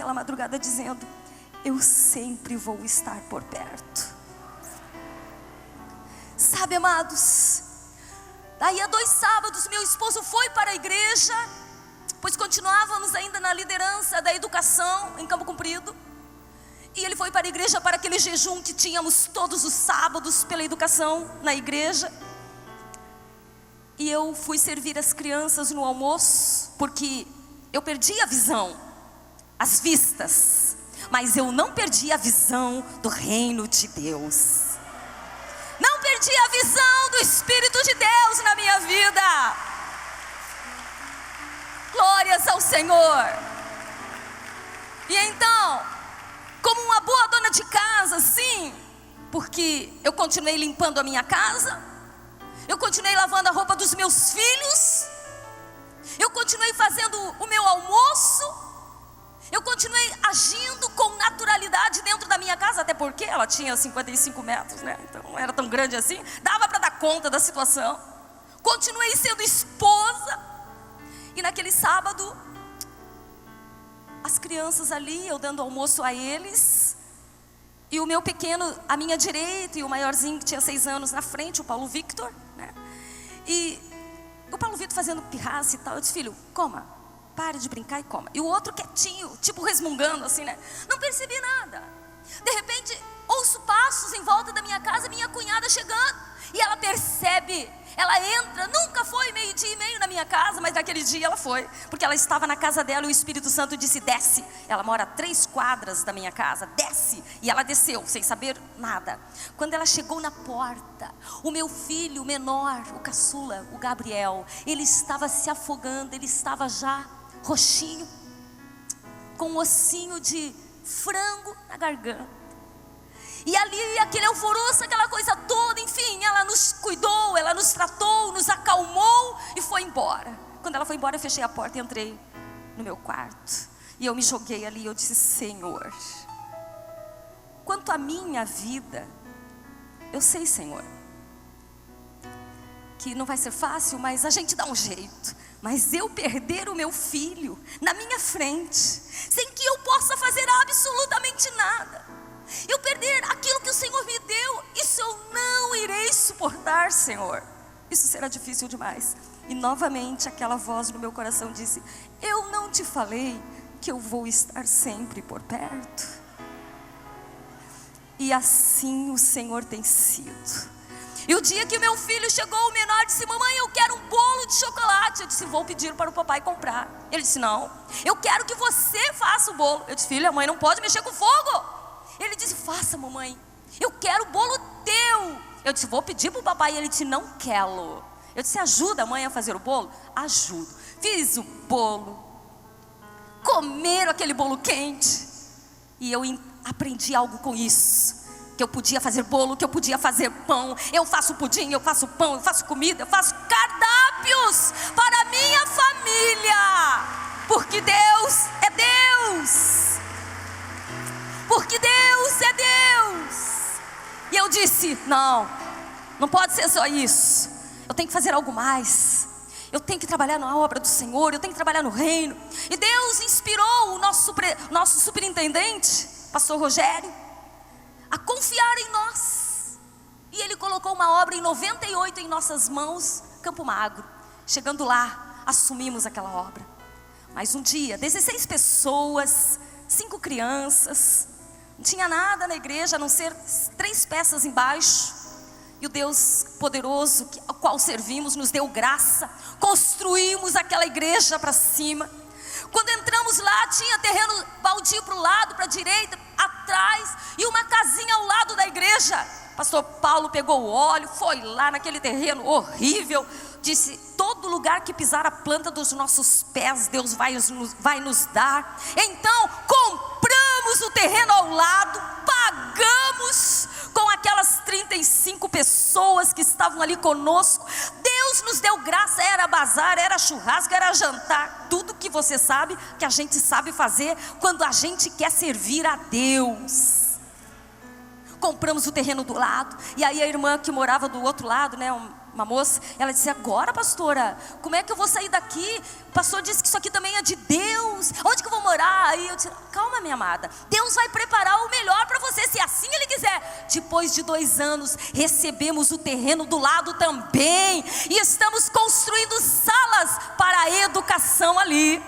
naquela madrugada dizendo: eu sempre vou estar por perto. Sabe, amados, daí há 2 sábados meu esposo foi para a igreja, pois continuávamos ainda na liderança da educação em Campo Comprido. E ele foi para a igreja para aquele jejum que tínhamos todos os sábados pela educação na igreja. E eu fui servir as crianças no almoço, porque eu perdi a visão, as vistas, mas eu não perdi a visão do reino de Deus. Não perdi a visão do Espírito de Deus na minha vida. Glórias ao Senhor. E então, como uma boa dona de casa, sim, porque eu continuei limpando a minha casa, eu continuei lavando a roupa dos meus filhos, eu continuei fazendo o meu almoço, eu continuei agindo com naturalidade dentro da minha casa, até porque ela tinha 55 metros, né? Então não era tão grande assim, dava para dar conta da situação. Continuei sendo esposa. E naquele sábado, as crianças ali, eu dando almoço a eles, e o meu pequeno à minha direita, e o maiorzinho que tinha 6 anos na frente, o Paulo Victor, né? E o Paulo Victor fazendo pirraça e tal. Eu disse: filho, coma, pare de brincar e coma. E o outro quietinho, tipo resmungando assim, né? Não percebi nada. De repente, ouço passos em volta da minha casa, minha cunhada chegando, e ela percebe, ela entra. Nunca foi 12:30 na minha casa, mas naquele dia ela foi, porque ela estava na casa dela e o Espírito Santo disse: desce. Ela mora a 3 quadras da minha casa, desce. E ela desceu, sem saber nada. Quando ela chegou na porta, o meu filho menor, o caçula, o Gabriel, ele estava se afogando, ele estava já roxinho, com um ossinho de frango na garganta. E ali, aquele alvoroço, aquela coisa toda, enfim, ela nos cuidou, ela nos tratou, nos acalmou e foi embora. Quando ela foi embora, eu fechei a porta e entrei no meu quarto. E eu me joguei ali e eu disse: Senhor, quanto à minha vida, eu sei, Senhor, que não vai ser fácil, mas a gente dá um jeito. Mas eu perder o meu filho na minha frente, sem que eu possa fazer absolutamente nada, eu perder aquilo que o Senhor me deu, isso eu não irei suportar, Senhor. Isso será difícil demais. E novamente aquela voz no meu coração disse: eu não te falei que eu vou estar sempre por perto? E assim o Senhor tem sido. E o dia que meu filho chegou, o menor disse: mamãe, eu quero um bolo de chocolate. Eu disse: vou pedir para o papai comprar. Ele disse: não, eu quero que você faça o bolo. Eu disse: filho, a mãe não pode mexer com fogo. Ele disse: faça, mamãe, eu quero o bolo teu. Eu disse: vou pedir para o papai. Ele disse: não quero. Eu disse: ajuda a mãe a fazer o bolo? Ajudo. Fiz o bolo, comeram aquele bolo quente. E eu aprendi algo com isso, que eu podia fazer bolo, que eu podia fazer pão. Eu faço pudim, eu faço pão, eu faço comida, eu faço cardápios para a minha família. Porque Deus é Deus. Porque Deus é Deus. E eu disse: não pode ser só isso. Eu tenho que fazer algo mais. Eu tenho que trabalhar na obra do Senhor, eu tenho que trabalhar no reino. E Deus inspirou o nosso superintendente, pastor Rogério, a confiar em nós. E ele colocou uma obra em 98 em nossas mãos, Campo Magro. Chegando lá, assumimos aquela obra. Mas um dia, 16 pessoas, 5 crianças, não tinha nada na igreja a não ser 3 peças embaixo. E o Deus poderoso ao qual servimos nos deu graça. Construímos aquela igreja para cima. Quando entramos lá, tinha terreno baldio para o lado, para a direita, atrás, e uma casinha ao lado da igreja. Pastor Paulo pegou o óleo, foi lá naquele terreno horrível, disse: todo lugar que pisar a planta dos nossos pés, Deus vai nos dar. Então compramos o terreno ao lado, pagamos com aquelas 35 pessoas que estavam ali conosco. Deus nos deu graça, era bazar, era churrasco, era jantar, tudo que você sabe, que a gente sabe fazer quando a gente quer servir a Deus. Compramos o terreno do lado, e aí a irmã que morava do outro lado, né, uma moça, ela disse: agora, pastora, como é que eu vou sair daqui? O pastor disse que isso aqui também é de Deus, onde que eu vou morar? Aí eu disse: calma, minha amada, Deus vai preparar o melhor para você, se assim Ele quiser. Depois de 2 anos, recebemos o terreno do lado também, e estamos construindo salas para a educação ali.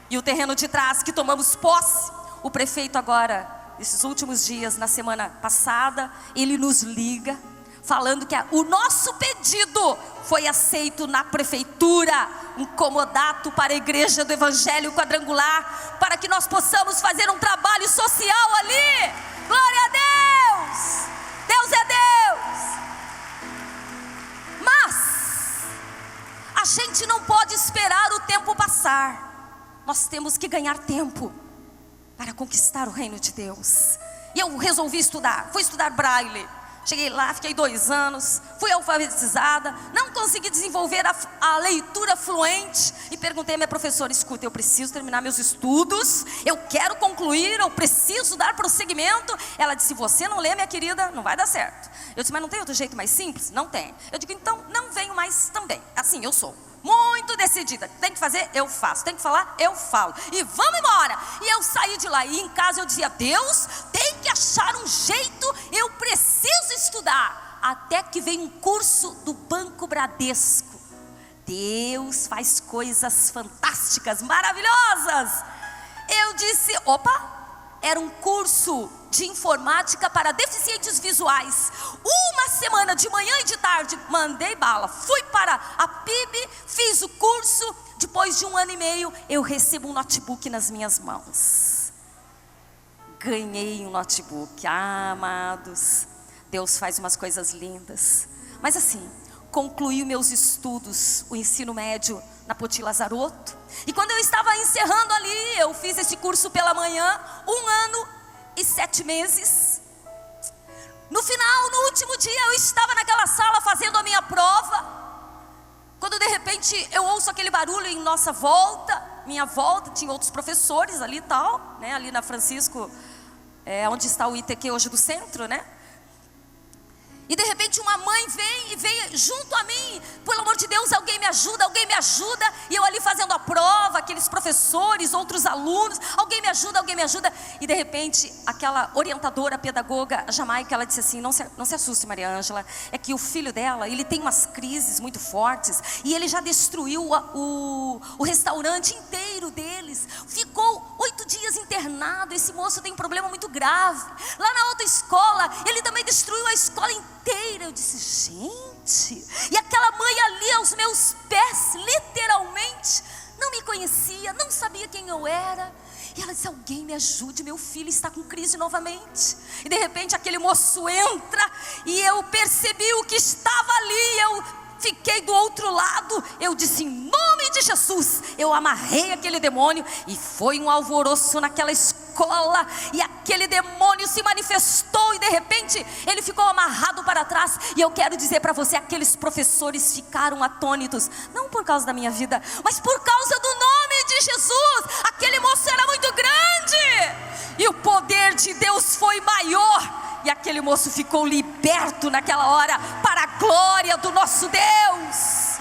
E o terreno de trás que tomamos posse, o prefeito agora, esses últimos dias, na semana passada, ele nos liga, falando que o nosso pedido foi aceito na prefeitura, um comodato para a igreja do Evangelho Quadrangular, para que nós possamos fazer um trabalho social ali. Glória a Deus! Deus é Deus! Mas a gente não pode esperar o tempo passar. Nós temos que ganhar tempo para conquistar o reino de Deus. E eu resolvi estudar, fui estudar Braille. Cheguei lá, fiquei 2 anos, fui alfabetizada, não consegui desenvolver a leitura fluente. E perguntei à minha professora: escuta, eu preciso terminar meus estudos, eu quero concluir, eu preciso dar prosseguimento. Ela disse: se você não lê, minha querida, não vai dar certo. Eu disse: mas não tem outro jeito mais simples? Não tem. Eu digo: então não venho mais também. Assim eu sou, muito decidida. Tem que fazer, eu faço. Tem que falar, eu falo. E vamos embora. E eu saí de lá. E em casa eu dizia: Deus, tem que achar um jeito. Eu preciso estudar. Até que veio um curso do Banco Bradesco. Deus faz coisas fantásticas, maravilhosas. Eu disse: opa. Era um curso de informática para deficientes visuais. 1 semana, de manhã e de tarde, mandei bala. Fui para a PIB, fiz o curso. Depois de 1 ano e meio, eu recebo um notebook nas minhas mãos. Ganhei um notebook. Ah, amados, Deus faz umas coisas lindas. Mas assim, concluí meus estudos, o ensino médio na Poti Lazarotto. E quando eu estava encerrando ali, eu fiz esse curso pela manhã, 1 ano e 7 meses. No final, no último dia, eu estava naquela sala fazendo a minha prova, quando de repente eu ouço aquele barulho em nossa volta. Minha volta, tinha outros professores ali e tal, né? Ali na Francisco, onde está o ITQ hoje do centro, né? E de repente uma mãe veio junto a mim: pelo amor de Deus, alguém me ajuda, alguém me ajuda. E eu ali fazendo a prova, aqueles professores, outros alunos: alguém me ajuda, alguém me ajuda. E de repente aquela orientadora, pedagoga, a Jamaica, ela disse assim: não se assuste, Maria Ângela, é que o filho dela, ele tem umas crises muito fortes, e ele já destruiu o restaurante inteiro deles. Ficou 8 dias internado. Esse moço tem um problema muito grave. Lá na outra escola, ele também destruiu a escola inteira. Eu disse: gente, e aquela mãe ali aos meus pés, literalmente, não me conhecia, não sabia quem eu era. E ela disse: alguém me ajude, meu filho está com crise novamente. E de repente aquele moço entra, e eu percebi o que estava ali. Eu fiquei do outro lado. Eu disse: em nome de Jesus. Eu amarrei aquele demônio, e foi um alvoroço naquela escola. E aquele demônio se manifestou, e de repente ele ficou amarrado para trás. E eu quero dizer para você, aqueles professores ficaram atônitos, não por causa da minha vida, mas por causa do nome de Jesus. Aquele moço era muito grande, e o poder de Deus foi maior. E aquele moço ficou liberto naquela hora, para a glória do nosso Deus.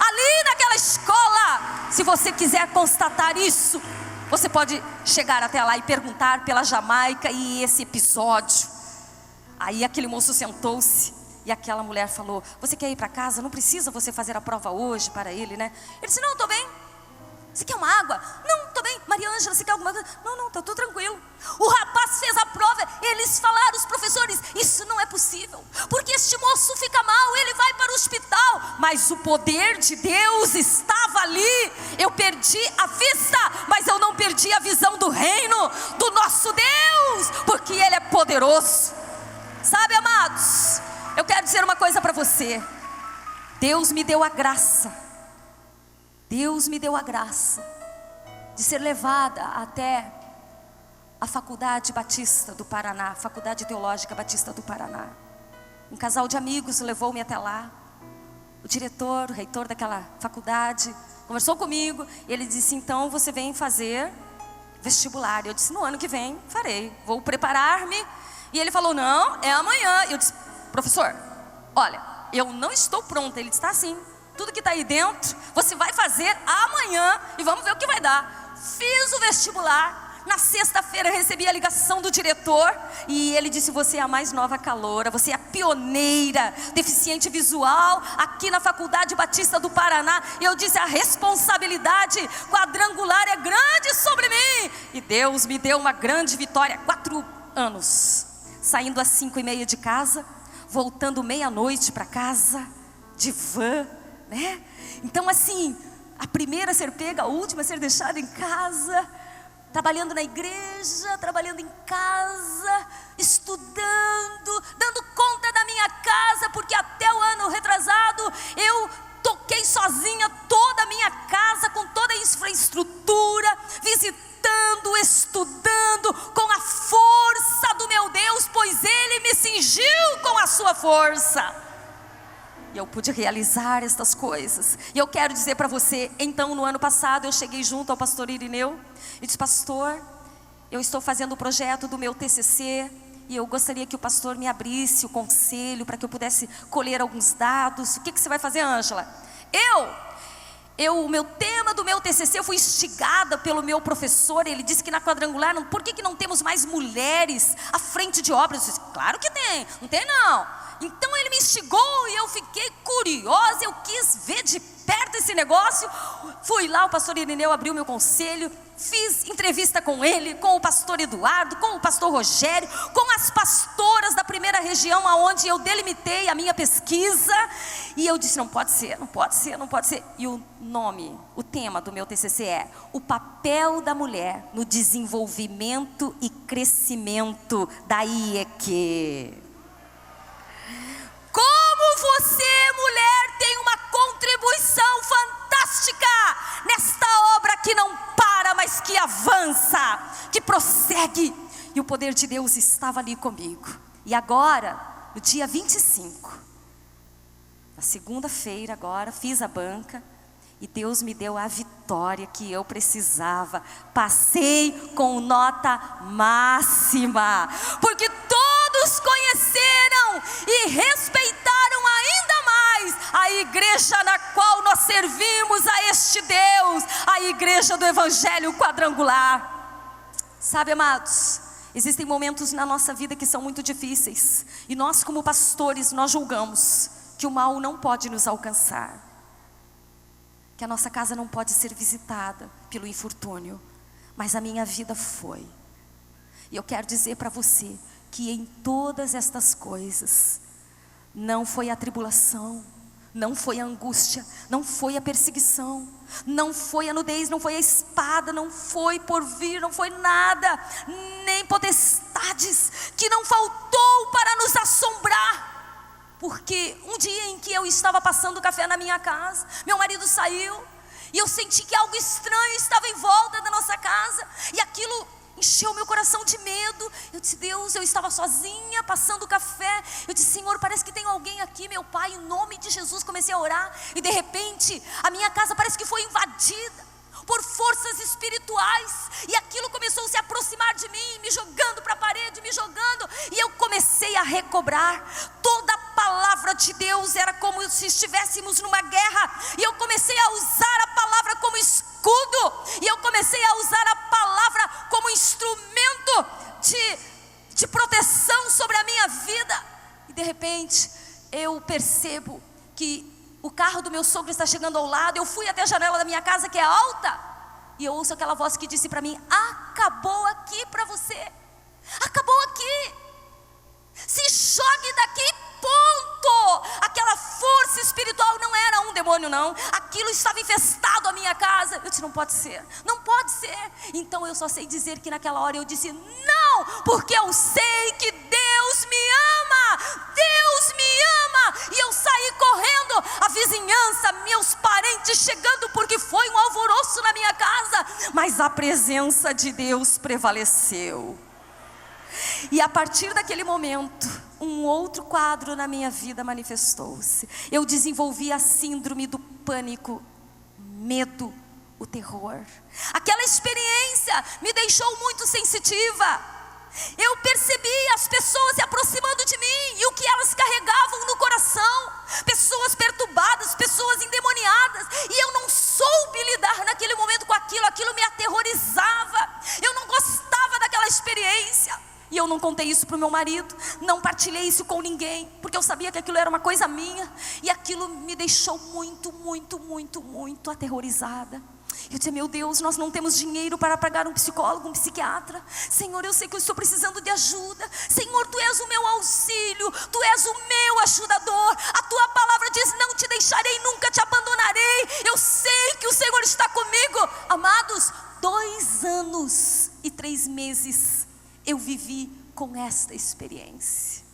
Ali naquela escola, se você quiser constatar isso, você pode chegar até lá e perguntar pela Jamaica e esse episódio. Aí aquele moço sentou-se, e aquela mulher falou: você quer ir para casa? Não precisa você fazer a prova hoje para ele, né? Ele disse: não, estou bem. Você quer uma água? Não, estou bem. Maria Ângela, você quer alguma coisa? Não, estou tranquilo. O rapaz fez a prova. Eles falaram, os professores: isso não é possível, porque este moço fica mal, ele vai para o hospital. Mas o poder de Deus estava ali. Eu perdi a vista, mas eu não perdi a visão do reino do nosso Deus, porque Ele é poderoso. Sabe, amados, eu quero dizer uma coisa para você. Deus me deu a graça. Deus me deu a graça de ser levada até a Faculdade Batista do Paraná, Faculdade Teológica Batista do Paraná. Um casal de amigos levou-me até lá. O diretor, o reitor daquela faculdade, conversou comigo, e ele disse: então você vem fazer vestibular. Eu disse: no ano que vem farei, vou preparar-me. E ele falou: não, é amanhã. Eu disse: professor, olha, eu não estou pronta. Ele está assim, tudo que está aí dentro, você vai fazer amanhã e vamos ver o que vai dar. Fiz o vestibular. Na sexta-feira recebi a ligação do diretor e ele disse: você é a mais nova caloura, você é a pioneira, deficiente visual aqui na Faculdade Batista do Paraná. E eu disse: a responsabilidade quadrangular é grande sobre mim. E Deus me deu uma grande vitória. 4 anos, saindo às 5h30 de casa, voltando meia-noite para casa, de van, né? Então assim, a primeira a ser pega, a última a ser deixada em casa, trabalhando na igreja, trabalhando em casa, estudando, dando conta da minha casa, porque até o ano retrasado eu toquei sozinha toda a minha casa, com toda a infraestrutura, visitando, estudando, com a força do meu Deus, pois Ele me cingiu com a sua força. E eu pude realizar estas coisas. E eu quero dizer para você, então no ano passado eu cheguei junto ao pastor Irineu e disse: pastor, eu estou fazendo o projeto do meu TCC e eu gostaria que o pastor me abrisse o conselho para que eu pudesse colher alguns dados. O que você vai fazer, Ângela? O meu tema do meu TCC, eu fui instigada pelo meu professor. Ele disse que na quadrangular, por que não temos mais mulheres à frente de obras? Eu disse: claro que tem, não tem não. Então ele me instigou e eu fiquei curiosa, eu quis ver de perto esse negócio. Fui lá, o pastor Irineu abriu meu conselho, fiz entrevista com ele, com o pastor Eduardo, com o pastor Rogério, com as pastoras da primeira região aonde eu delimitei a minha pesquisa. E eu disse: não pode ser, não pode ser, não pode ser. E o nome, o tema do meu TCC é: o papel da mulher no desenvolvimento e crescimento da IEQ. Como você, mulher, tem uma contribuição fantástica nesta obra que não para, mas que avança, que prossegue. E o poder de Deus estava ali comigo. E agora, no dia 25, na segunda-feira agora, fiz a banca e Deus me deu a vitória que eu precisava. Passei com nota máxima, porque todos conheceram e respeitaram ainda mais a igreja na qual nós servimos a este Deus, a igreja do Evangelho Quadrangular. Sabe, amados, existem momentos na nossa vida que são muito difíceis e nós, como pastores, nós julgamos que o mal não pode nos alcançar, que a nossa casa não pode ser visitada pelo infortúnio, mas a minha vida foi. E eu quero dizer para você que em todas estas coisas, não foi a tribulação, não foi a angústia, não foi a perseguição, não foi a nudez, não foi a espada, não foi por vir, não foi nada, nem potestades, que não faltou para nos assombrar. Porque um dia em que eu estava passando café na minha casa, meu marido saiu e eu senti que algo estranho estava em volta da nossa casa, e aquilo encheu meu coração de medo. Eu disse: Deus, eu estava sozinha passando café. Eu disse: Senhor, parece que tem alguém aqui, meu Pai, em nome de Jesus. Comecei a orar e de repente a minha casa parece que foi invadida por forças espirituais, e aquilo começou a se aproximar de mim, me jogando para a parede, me jogando, e eu comecei a recobrar. Toda a palavra de Deus era como se estivéssemos numa guerra, e eu comecei a usar a palavra como escudo, e eu comecei a usar a palavra como instrumento de proteção sobre a minha vida. E de repente eu percebo que o carro do meu sogro está chegando ao lado. Eu fui até a janela da minha casa, que é alta, e eu ouço aquela voz que disse para mim: acabou aqui para você, acabou aqui, se jogue daqui, ponto. Aquela força espiritual não era um demônio não, aquilo estava infestado a minha casa. Eu disse: não pode ser, não pode ser. Então eu só sei dizer que naquela hora eu disse: não, porque eu sei que Deus me ama, Deus me ama. E eu saí correndo, a vizinhança, meus parentes chegando, porque foi um alvoroço na minha casa, mas a presença de Deus prevaleceu. E a partir daquele momento, um outro quadro na minha vida manifestou-se. Eu desenvolvi a síndrome do pânico, medo, o terror. Aquela experiência me deixou muito sensitiva. Eu percebi as pessoas se aproximando de mim e o que elas carregavam no coração. Pessoas perturbadas, pessoas endemoniadas. E eu não soube lidar naquele momento com aquilo. Aquilo me aterrorizava. Eu não gostava daquela experiência. E eu não contei isso para o meu marido. Não partilhei isso com ninguém. Porque eu sabia que aquilo era uma coisa minha. E aquilo me deixou muito aterrorizada. Eu disse: meu Deus, nós não temos dinheiro para pagar um psicólogo, um psiquiatra. Senhor, eu sei que eu estou precisando de ajuda. Senhor, Tu és o meu auxílio, Tu és o meu ajudador. A Tua palavra diz: não te deixarei, nunca te abandonarei. Eu sei que o Senhor está comigo. Amados, 2 anos e 3 meses eu vivi com esta experiência.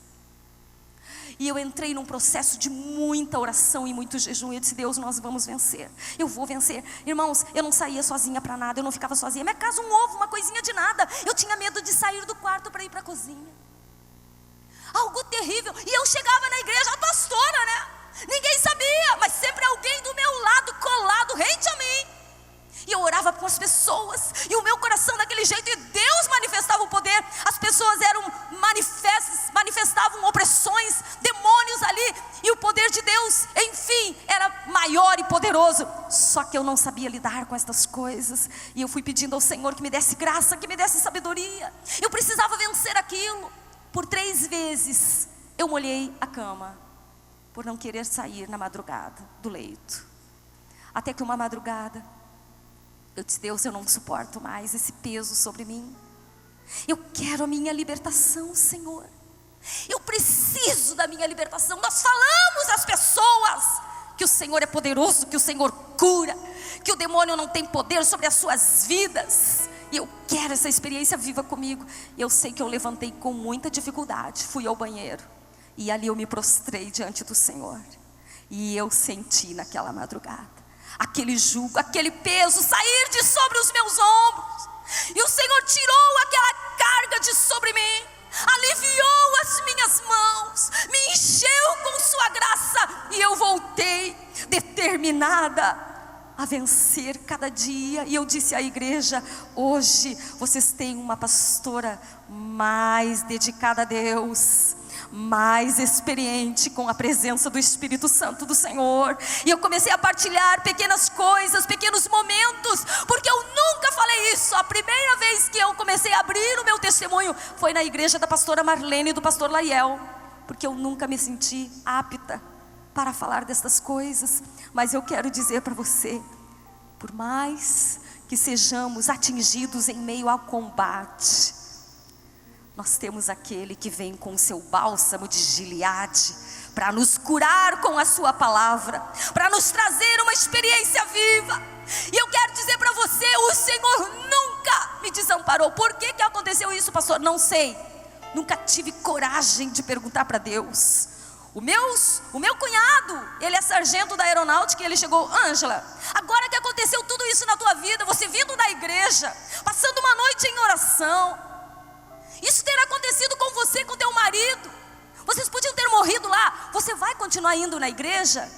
E eu entrei num processo de muita oração e muito jejum. Eu disse: Deus, nós vamos vencer. Eu vou vencer. Irmãos, eu não saía sozinha para nada. Eu não ficava sozinha. Minha casa, um ovo, uma coisinha de nada. Eu tinha medo de sair do quarto para ir para a cozinha. Algo terrível. E eu chegava na igreja, a pastora, né? Ninguém sabia, mas sempre alguém do meu lado, colado, rente a mim. E eu orava com as pessoas, e o meu coração daquele jeito, e Deus manifestava o poder. As pessoas eram manifestavam opressões, demônios ali, e o poder de Deus, enfim, era maior e poderoso. Só que eu não sabia lidar com estas coisas, e eu fui pedindo ao Senhor que me desse graça, que me desse sabedoria. Eu precisava vencer aquilo. Por 3 vezes eu molhei a cama, por não querer sair na madrugada do leito. Até que uma madrugada eu disse: Deus, eu não suporto mais esse peso sobre mim. Eu quero a minha libertação, Senhor. Eu preciso da minha libertação. Nós falamos às pessoas que o Senhor é poderoso, que o Senhor cura, que o demônio não tem poder sobre as suas vidas. E eu quero essa experiência viva comigo. Eu sei que eu levantei com muita dificuldade, fui ao banheiro, e ali eu me prostrei diante do Senhor. E eu senti naquela madrugada aquele jugo, aquele peso sair de sobre os meus ombros. E o Senhor tirou aquela carga de sobre mim, aliviou as minhas mãos, me encheu com sua graça. E eu voltei determinada a vencer cada dia. E eu disse à igreja: hoje vocês têm uma pastora mais dedicada a Deus, mais experiente com a presença do Espírito Santo do Senhor. E eu comecei a partilhar pequenas coisas, pequenos momentos, porque eu nunca falei isso. A primeira vez que eu comecei a abrir o meu testemunho foi na igreja da pastora Marlene e do pastor Laiel, porque eu nunca me senti apta para falar destas coisas. Mas eu quero dizer para você, por mais que sejamos atingidos em meio ao combate, nós temos aquele que vem com o seu bálsamo de Gileade para nos curar com a sua palavra, para nos trazer uma experiência viva. E eu quero dizer para você: o Senhor nunca me desamparou. Por que aconteceu isso, pastor? Não sei. Nunca tive coragem de perguntar para Deus. O meu cunhado, ele é sargento da aeronáutica, e ele chegou: Ângela, agora que aconteceu tudo isso na tua vida, você vindo da igreja, passando uma noite em oração, isso ter acontecido com você, com teu marido, vocês podiam ter morrido lá, você vai continuar indo na igreja?